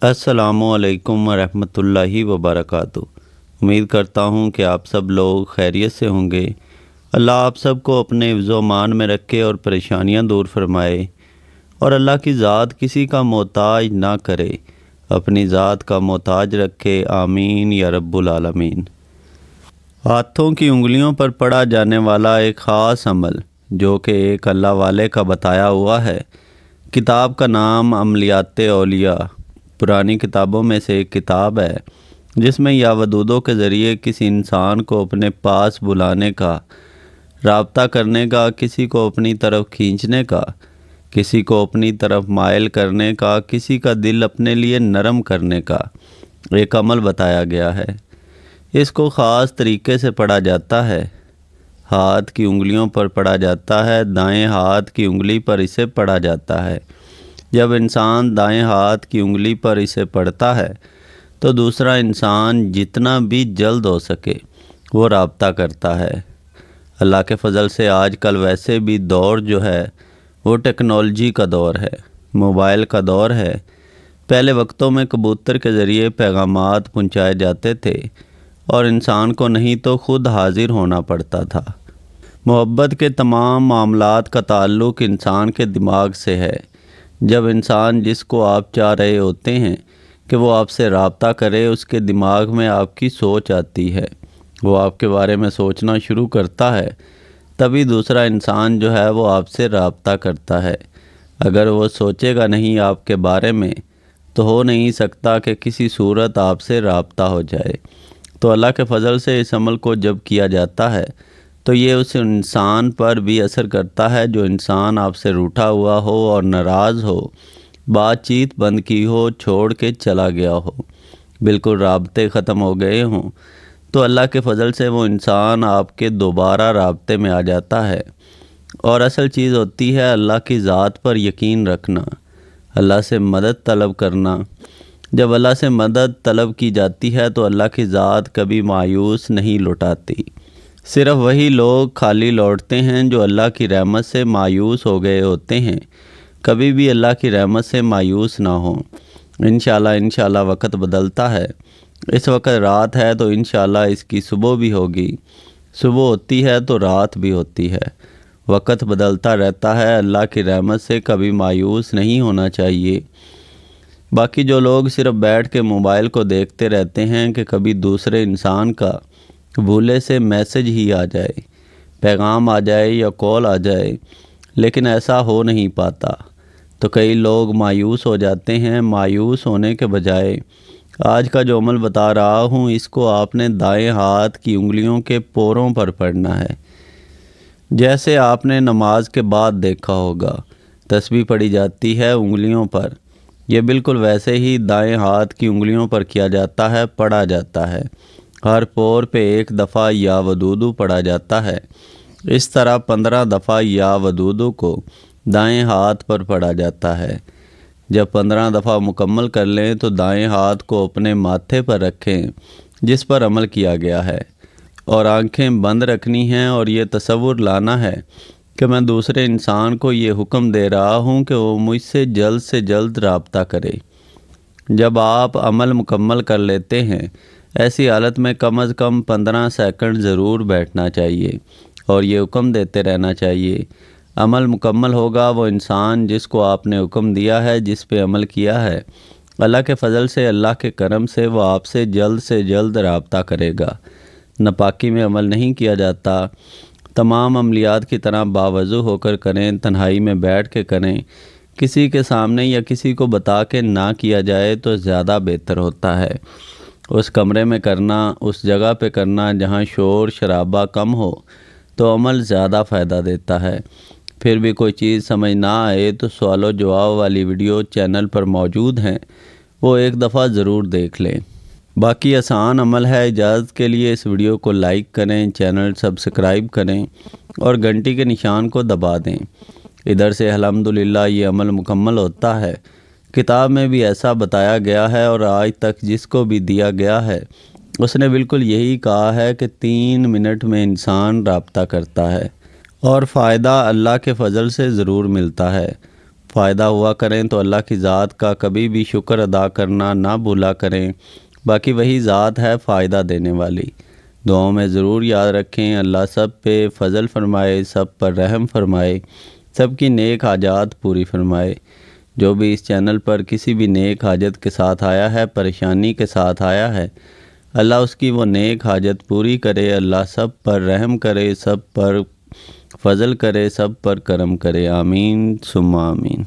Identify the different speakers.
Speaker 1: السلام علیکم ورحمۃ اللہ وبرکاتہ۔ امید کرتا ہوں کہ آپ سب لوگ خیریت سے ہوں گے۔ اللہ آپ سب کو اپنے حفظ و امان میں رکھے اور پریشانیاں دور فرمائے، اور اللہ کی ذات کسی کا محتاج نہ کرے، اپنی ذات کا محتاج رکھے، آمین یا رب العالمین۔ ہاتھوں کی انگلیوں پر پڑھا جانے والا ایک خاص عمل جو کہ ایک اللہ والے کا بتایا ہوا ہے۔ کتاب کا نام عملیات اولیاء پرانی کتابوں میں سے ایک کتاب ہے، جس میں یا ودودوں کے ذریعے کسی انسان کو اپنے پاس بلانے کا، رابطہ کرنے کا، کسی کو اپنی طرف کھینچنے کا، کسی کو اپنی طرف مائل کرنے کا، کسی کا دل اپنے لیے نرم کرنے کا ایک عمل بتایا گیا ہے۔ اس کو خاص طریقے سے پڑھا جاتا ہے۔ ہاتھ کی انگلیوں پر پڑھا جاتا ہے، دائیں ہاتھ کی انگلی پر اسے پڑھا جاتا ہے۔ جب انسان دائیں ہاتھ کی انگلی پر اسے پڑھتا ہے تو دوسرا انسان جتنا بھی جلد ہو سکے وہ رابطہ کرتا ہے۔ اللہ کے فضل سے آج کل ویسے بھی دور جو ہے وہ ٹیکنالوجی کا دور ہے، موبائل کا دور ہے۔ پہلے وقتوں میں کبوتر کے ذریعے پیغامات پہنچائے جاتے تھے اور انسان کو نہیں تو خود حاضر ہونا پڑتا تھا۔ محبت کے تمام معاملات کا تعلق انسان کے دماغ سے ہے۔ جب انسان جس کو آپ چاہ رہے ہوتے ہیں کہ وہ آپ سے رابطہ کرے، اس کے دماغ میں آپ کی سوچ آتی ہے، وہ آپ کے بارے میں سوچنا شروع کرتا ہے، تبھی دوسرا انسان جو ہے وہ آپ سے رابطہ کرتا ہے۔ اگر وہ سوچے گا نہیں آپ کے بارے میں تو ہو نہیں سکتا کہ کسی صورت آپ سے رابطہ ہو جائے۔ تو اللہ کے فضل سے اس عمل کو جب کیا جاتا ہے تو یہ اس انسان پر بھی اثر کرتا ہے جو انسان آپ سے روٹھا ہوا ہو اور ناراض ہو، بات چیت بند کی ہو، چھوڑ کے چلا گیا ہو، بالکل رابطے ختم ہو گئے ہوں، تو اللہ کے فضل سے وہ انسان آپ کے دوبارہ رابطے میں آ جاتا ہے۔ اور اصل چیز ہوتی ہے اللہ کی ذات پر یقین رکھنا، اللہ سے مدد طلب کرنا۔ جب اللہ سے مدد طلب کی جاتی ہے تو اللہ کی ذات کبھی مایوس نہیں لوٹاتی۔ صرف وہی لوگ خالی لوٹتے ہیں جو اللہ کی رحمت سے مایوس ہو گئے ہوتے ہیں۔ کبھی بھی اللہ کی رحمت سے مایوس نہ ہوں۔ انشاءاللہ وقت بدلتا ہے۔ اس وقت رات ہے تو انشاءاللہ اس کی صبح بھی ہوگی، صبح ہوتی ہے تو رات بھی ہوتی ہے۔ وقت بدلتا رہتا ہے، اللہ کی رحمت سے کبھی مایوس نہیں ہونا چاہیے۔ باقی جو لوگ صرف بیٹھ کے موبائل کو دیکھتے رہتے ہیں کہ کبھی دوسرے انسان کا بھولے سے میسج ہی آ جائے، پیغام آ جائے یا کال آ جائے، لیکن ایسا ہو نہیں پاتا، تو کئی لوگ مایوس ہو جاتے ہیں۔ مایوس ہونے کے بجائے آج کا جو عمل بتا رہا ہوں اس کو آپ نے دائیں ہاتھ کی انگلیوں کے پوروں پر پڑھنا ہے۔ جیسے آپ نے نماز کے بعد دیکھا ہوگا تسبیح پڑھی جاتی ہے انگلیوں پر، یہ بالکل ویسے ہی دائیں ہاتھ کی انگلیوں پر کیا جاتا ہے، پڑھا جاتا ہے۔ ہر پور پہ ایک دفعہ یا ودودو پڑھا جاتا ہے۔ اس طرح 15 دفعہ یا ودودو کو دائیں ہاتھ پر پڑھا جاتا ہے۔ جب 15 دفعہ مکمل کر لیں تو دائیں ہاتھ کو اپنے ماتھے پر رکھیں جس پر عمل کیا گیا ہے، اور آنکھیں بند رکھنی ہیں اور یہ تصور لانا ہے کہ میں دوسرے انسان کو یہ حکم دے رہا ہوں کہ وہ مجھ سے جلد رابطہ کرے۔ جب آپ عمل مکمل کر لیتے ہیں، ایسی حالت میں کم از کم 15 سیکنڈ ضرور بیٹھنا چاہیے اور یہ حکم دیتے رہنا چاہیے۔ عمل مکمل ہوگا، وہ انسان جس کو آپ نے حکم دیا ہے، جس پہ عمل کیا ہے، اللہ کے فضل سے، اللہ کے کرم سے وہ آپ سے جلد رابطہ کرے گا۔ ناپاکی میں عمل نہیں کیا جاتا۔ تمام عملیات کی طرح باوضو ہو کر کریں، تنہائی میں بیٹھ کے کریں، کسی کے سامنے یا کسی کو بتا کے نہ کیا جائے تو زیادہ بہتر ہوتا ہے۔ اس کمرے میں کرنا، اس جگہ پہ کرنا جہاں شور شرابہ کم ہو تو عمل زیادہ فائدہ دیتا ہے۔ پھر بھی کوئی چیز سمجھ نہ آئے تو سوال و جواب والی ویڈیو چینل پر موجود ہیں، وہ ایک دفعہ ضرور دیکھ لیں۔ باقی آسان عمل ہے۔ اجازت کے لیے اس ویڈیو کو لائک کریں، چینل سبسکرائب کریں اور گھنٹی کے نشان کو دبا دیں۔ ادھر سے الحمدللہ یہ عمل مکمل ہوتا ہے۔ کتاب میں بھی ایسا بتایا گیا ہے اور آج تک جس کو بھی دیا گیا ہے اس نے بالکل یہی کہا ہے کہ 3 منٹ میں انسان رابطہ کرتا ہے اور فائدہ اللہ کے فضل سے ضرور ملتا ہے۔ فائدہ ہوا کریں تو اللہ کی ذات کا کبھی بھی شکر ادا کرنا نہ بھولا کریں، باقی وہی ذات ہے فائدہ دینے والی۔ دعاؤں میں ضرور یاد رکھیں، اللہ سب پہ فضل فرمائے، سب پر رحم فرمائے، سب کی نیک حاجات پوری فرمائے۔ جو بھی اس چینل پر کسی بھی نیک حاجت کے ساتھ آیا ہے، پریشانی کے ساتھ آیا ہے، اللہ اس کی وہ نیک حاجت پوری کرے، اللہ سب پر رحم کرے، سب پر فضل کرے، سب پر کرم کرے، آمین ثم آمین۔